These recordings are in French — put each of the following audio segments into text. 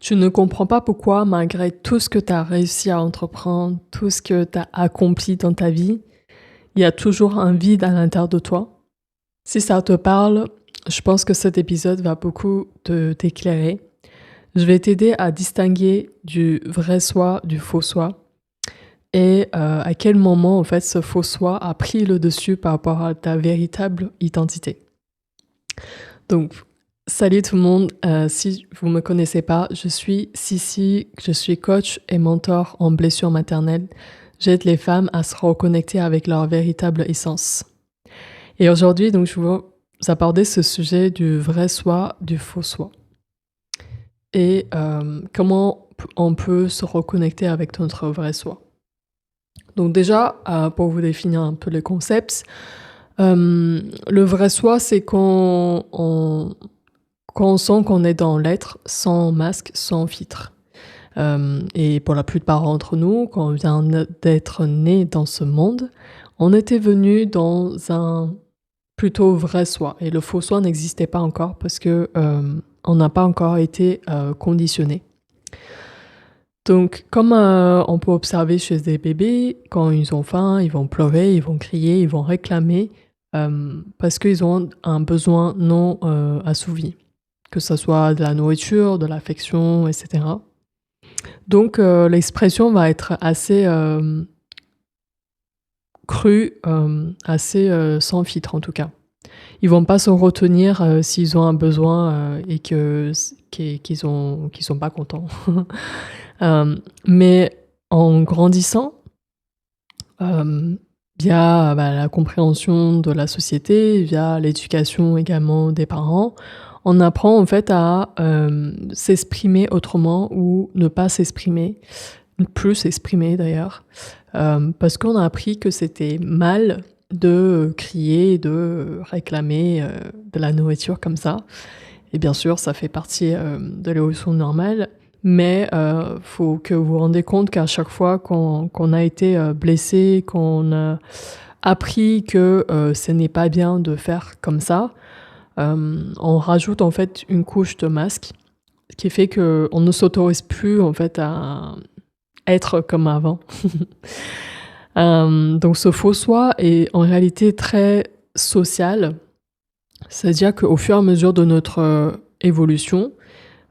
Tu ne comprends pas pourquoi, malgré tout ce que tu as réussi à entreprendre, tout ce que tu as accompli dans ta vie, il y a toujours un vide à l'intérieur de toi. Si ça te parle, je pense que cet épisode va beaucoup t'éclairer. Je vais t'aider à distinguer du vrai soi du faux soi et à quel moment en fait ce faux soi a pris le dessus par rapport à ta véritable identité. Donc, salut tout le monde, si vous ne me connaissez pas, je suis Sissi, je suis coach et mentor en blessure maternelle. J'aide les femmes à se reconnecter avec leur véritable essence. Et aujourd'hui, donc, je vais vous aborder ce sujet du vrai soi, du faux soi. Et comment on peut se reconnecter avec notre vrai soi. Donc déjà, pour vous définir un peu le concept, le vrai soi, c'est quand on sent qu'on est dans l'être, sans masque, sans filtre. Et pour la plupart d'entre nous, quand on vient d'être né dans ce monde, on était venu dans un plutôt vrai soi. Et le faux soi n'existait pas encore parce que on n'a pas encore été conditionné. Donc, comme on peut observer chez des bébés, quand ils ont faim, ils vont pleurer, ils vont crier, ils vont réclamer parce qu'ils ont un besoin non assouvi, que ce soit de la nourriture, de l'affection, etc. Donc, l'expression va être assez crue, assez sans filtre en tout cas. Ils vont pas se retenir s'ils ont un besoin et qu'ils sont pas contents. Mais en grandissant, via la compréhension de la société, via l'éducation également des parents, on apprend en fait à s'exprimer autrement ou ne pas s'exprimer, plus s'exprimer d'ailleurs, parce qu'on a appris que c'était mal de crier, de réclamer de la nourriture comme ça. Et bien sûr, ça fait partie de l'évolution normale, mais faut que vous vous rendez compte qu'à chaque fois qu'on a été blessé, qu'on a appris que ce n'est pas bien de faire comme ça, on rajoute en fait une couche de masque qui fait qu'on ne s'autorise plus en fait à être comme avant. Donc ce faux soi est en réalité très social, c'est-à-dire qu'au fur et à mesure de notre évolution,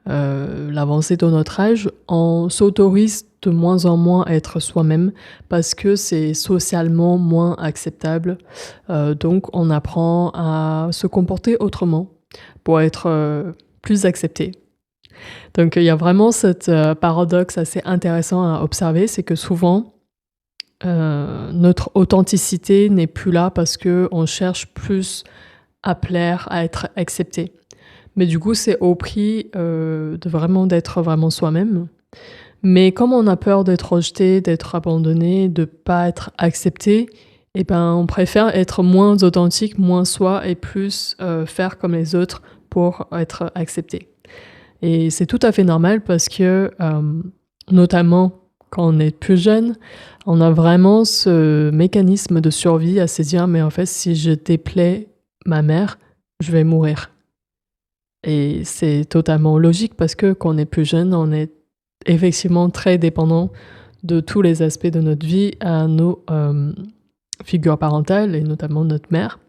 l'avancée de notre âge, on s'autorise de moins en moins à être soi-même parce que c'est socialement moins acceptable. Donc on apprend à se comporter autrement pour être plus accepté. Donc il y a vraiment cette paradoxe assez intéressant à observer, c'est que souvent notre authenticité n'est plus là parce qu'on cherche plus à plaire, à être accepté. Mais du coup, c'est au prix d'être vraiment soi-même. Mais comme on a peur d'être rejeté, d'être abandonné, de pas être accepté, eh ben, on préfère être moins authentique, moins soi et plus faire comme les autres pour être accepté. Et c'est tout à fait normal parce que, notamment quand on est plus jeune, on a vraiment ce mécanisme de survie à se dire « mais en fait, si je déplais ma mère, je vais mourir ». Et c'est totalement logique parce que quand on est plus jeune, on est effectivement très dépendant de tous les aspects de notre vie à nos figures parentales et notamment notre mère.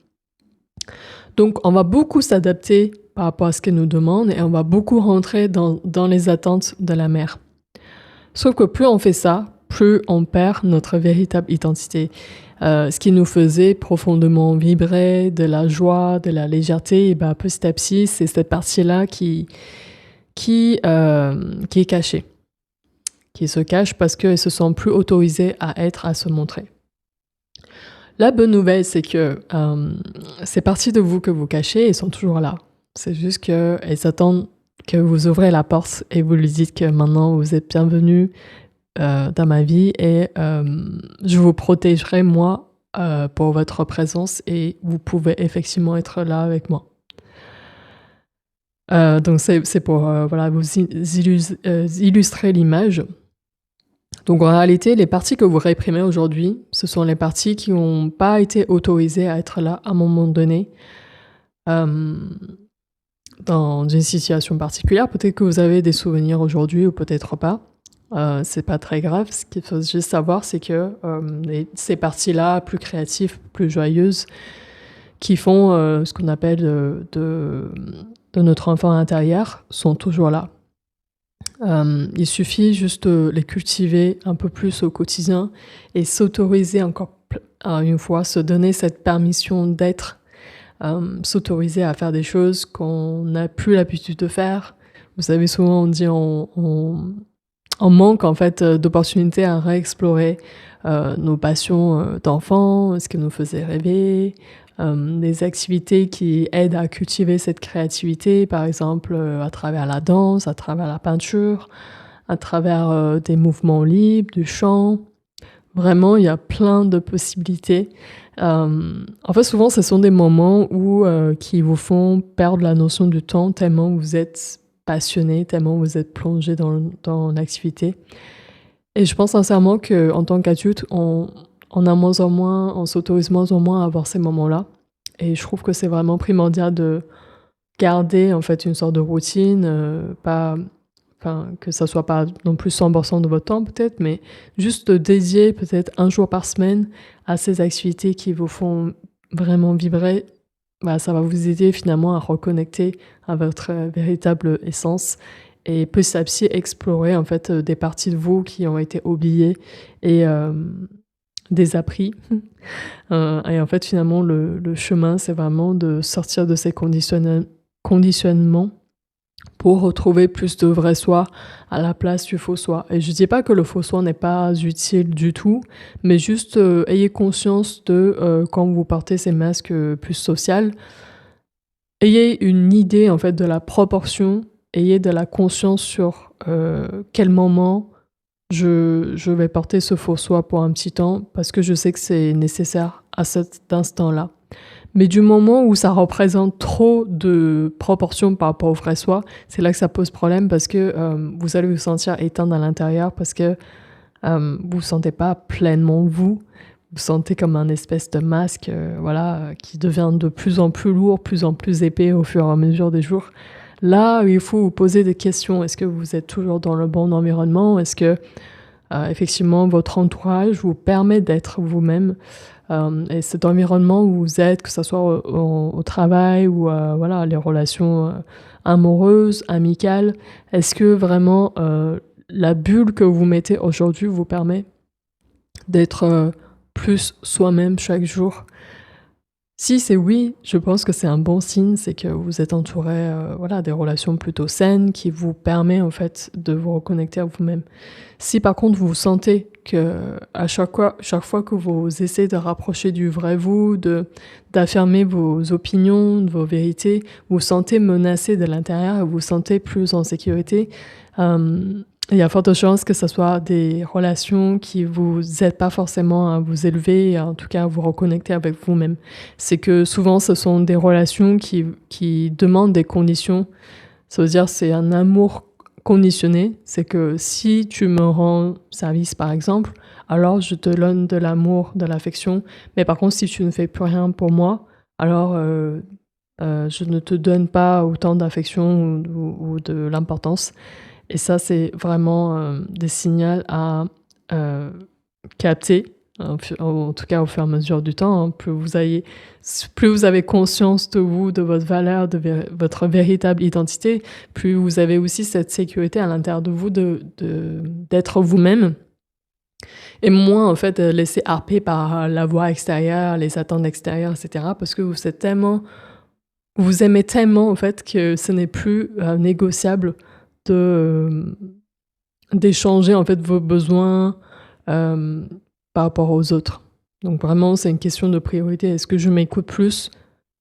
Donc on va beaucoup s'adapter par rapport à ce qu'elle nous demande et on va beaucoup rentrer dans les attentes de la mère. Sauf que plus on fait ça, plus on perd notre véritable identité. Ce qui nous faisait profondément vibrer, de la joie, de la légèreté, et ben, petit à petit, c'est cette partie-là qui est cachée, qui se cache parce qu'elles se sentent plus autorisées à se montrer. La bonne nouvelle, c'est que ces parties de vous que vous cachez, elles sont toujours là. C'est juste qu'elles attendent que vous ouvrez la porte et vous lui dites que maintenant vous êtes bienvenue dans ma vie et je vous protégerai moi pour votre présence et vous pouvez effectivement être là avec moi. Donc c'est pour vous illustrer l'image. Donc en réalité, les parties que vous réprimez aujourd'hui, ce sont les parties qui n'ont pas été autorisées à être là à un moment donné. dans une situation particulière. Peut-être que vous avez des souvenirs aujourd'hui ou peut-être pas. C'est pas très grave. Ce qu'il faut juste savoir, c'est que ces parties-là, plus créatives, plus joyeuses, qui font ce qu'on appelle de notre enfant intérieur, sont toujours là. Il suffit juste de les cultiver un peu plus au quotidien et s'autoriser encore une fois, se donner cette permission d'être, s'autoriser à faire des choses qu'on n'a plus l'habitude de faire. Vous savez, souvent on dit on manque en fait d'opportunités à réexplorer nos passions d'enfant, ce qui nous faisait rêver, des activités qui aident à cultiver cette créativité, par exemple à travers la danse, à travers la peinture, à travers des mouvements libres, du chant. Vraiment, il y a plein de possibilités. En fait, souvent, ce sont des moments qui vous font perdre la notion du temps tellement vous êtes passionné, tellement vous êtes plongé dans l'activité. Et je pense sincèrement qu'en tant qu'adulte, on a moins en moins, on s'autorise moins en moins à avoir ces moments-là. Et je trouve que c'est vraiment primordial de garder en fait une sorte de routine, que ça soit pas non plus 100% de votre temps peut-être, mais juste de dédier peut-être un jour par semaine à ces activités qui vous font vraiment vibrer. Ça va vous aider finalement à reconnecter à votre véritable essence et petit à petit explorer en fait des parties de vous qui ont été oubliées et désappris. Et en fait finalement le chemin c'est vraiment de sortir de ces conditionnements pour retrouver plus de vrai soi à la place du faux soi. Et je dis pas que le faux soi n'est pas utile du tout, mais juste ayez conscience de quand vous portez ces masques plus sociaux, ayez une idée en fait de la proportion, ayez de la conscience sur quel moment je vais porter ce faux soi pour un petit temps parce que je sais que c'est nécessaire à cet instant-là. Mais du moment où ça représente trop de proportions par rapport au vrai soi, c'est là que ça pose problème parce que vous allez vous sentir éteint à l'intérieur parce que vous vous sentez pas pleinement vous. Vous sentez comme un espèce de masque qui devient de plus en plus lourd, plus en plus épais au fur et à mesure des jours. Là, il faut vous poser des questions. Est-ce que vous êtes toujours dans le bon environnement? Est-ce que effectivement votre entourage vous permet d'être vous-même? Et cet environnement où vous êtes, que ce soit au travail ou les relations amoureuses, amicales, est-ce que vraiment la bulle que vous mettez aujourd'hui vous permet d'être plus soi-même chaque jour? Si c'est oui, je pense que c'est un bon signe, c'est que vous êtes entouré des relations plutôt saines qui vous permet en fait de vous reconnecter à vous-même. Si par contre vous sentez que à chaque fois que vous essayez de rapprocher du vrai vous, d'affirmer vos opinions, vos vérités, vous vous sentez menacé de l'intérieur et vous vous sentez plus en sécurité, il y a forte chance que ce soit des relations qui vous aident pas forcément à vous élever, et en tout cas à vous reconnecter avec vous-même. C'est que souvent ce sont des relations qui demandent des conditions. Ça veut dire c'est un amour conditionné. C'est que si tu me rends service par exemple, alors je te donne de l'amour, de l'affection. Mais par contre si tu ne fais plus rien pour moi, alors je ne te donne pas autant d'affection ou de l'importance. Et ça, c'est vraiment des signaux à capter, en tout cas au fur et à mesure du temps. Hein. Plus vous avez conscience de vous, de votre valeur, de votre véritable identité, plus vous avez aussi cette sécurité à l'intérieur de vous d'être vous-même. Et moins, en fait, laisser happer par la voix extérieure, les attentes extérieures, etc. Parce que vous aimez tellement, en fait, que ce n'est plus négociable d'échanger en fait vos besoins par rapport aux autres. Donc vraiment, c'est une question de priorité. Est-ce que je m'écoute plus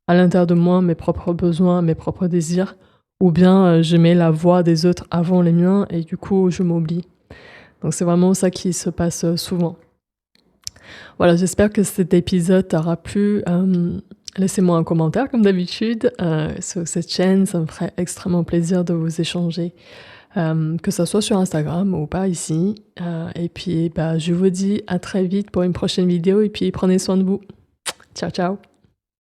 à l'intérieur de moi, mes propres besoins, mes propres désirs, ou bien je mets la voix des autres avant les miens et du coup, je m'oublie. Donc c'est vraiment ça qui se passe souvent. Voilà, j'espère que cet épisode t'aura plu. Laissez-moi un commentaire comme d'habitude sur cette chaîne, ça me ferait extrêmement plaisir de vous échanger, que ce soit sur Instagram ou pas ici. Et puis je vous dis à très vite pour une prochaine vidéo et puis prenez soin de vous. Ciao ciao.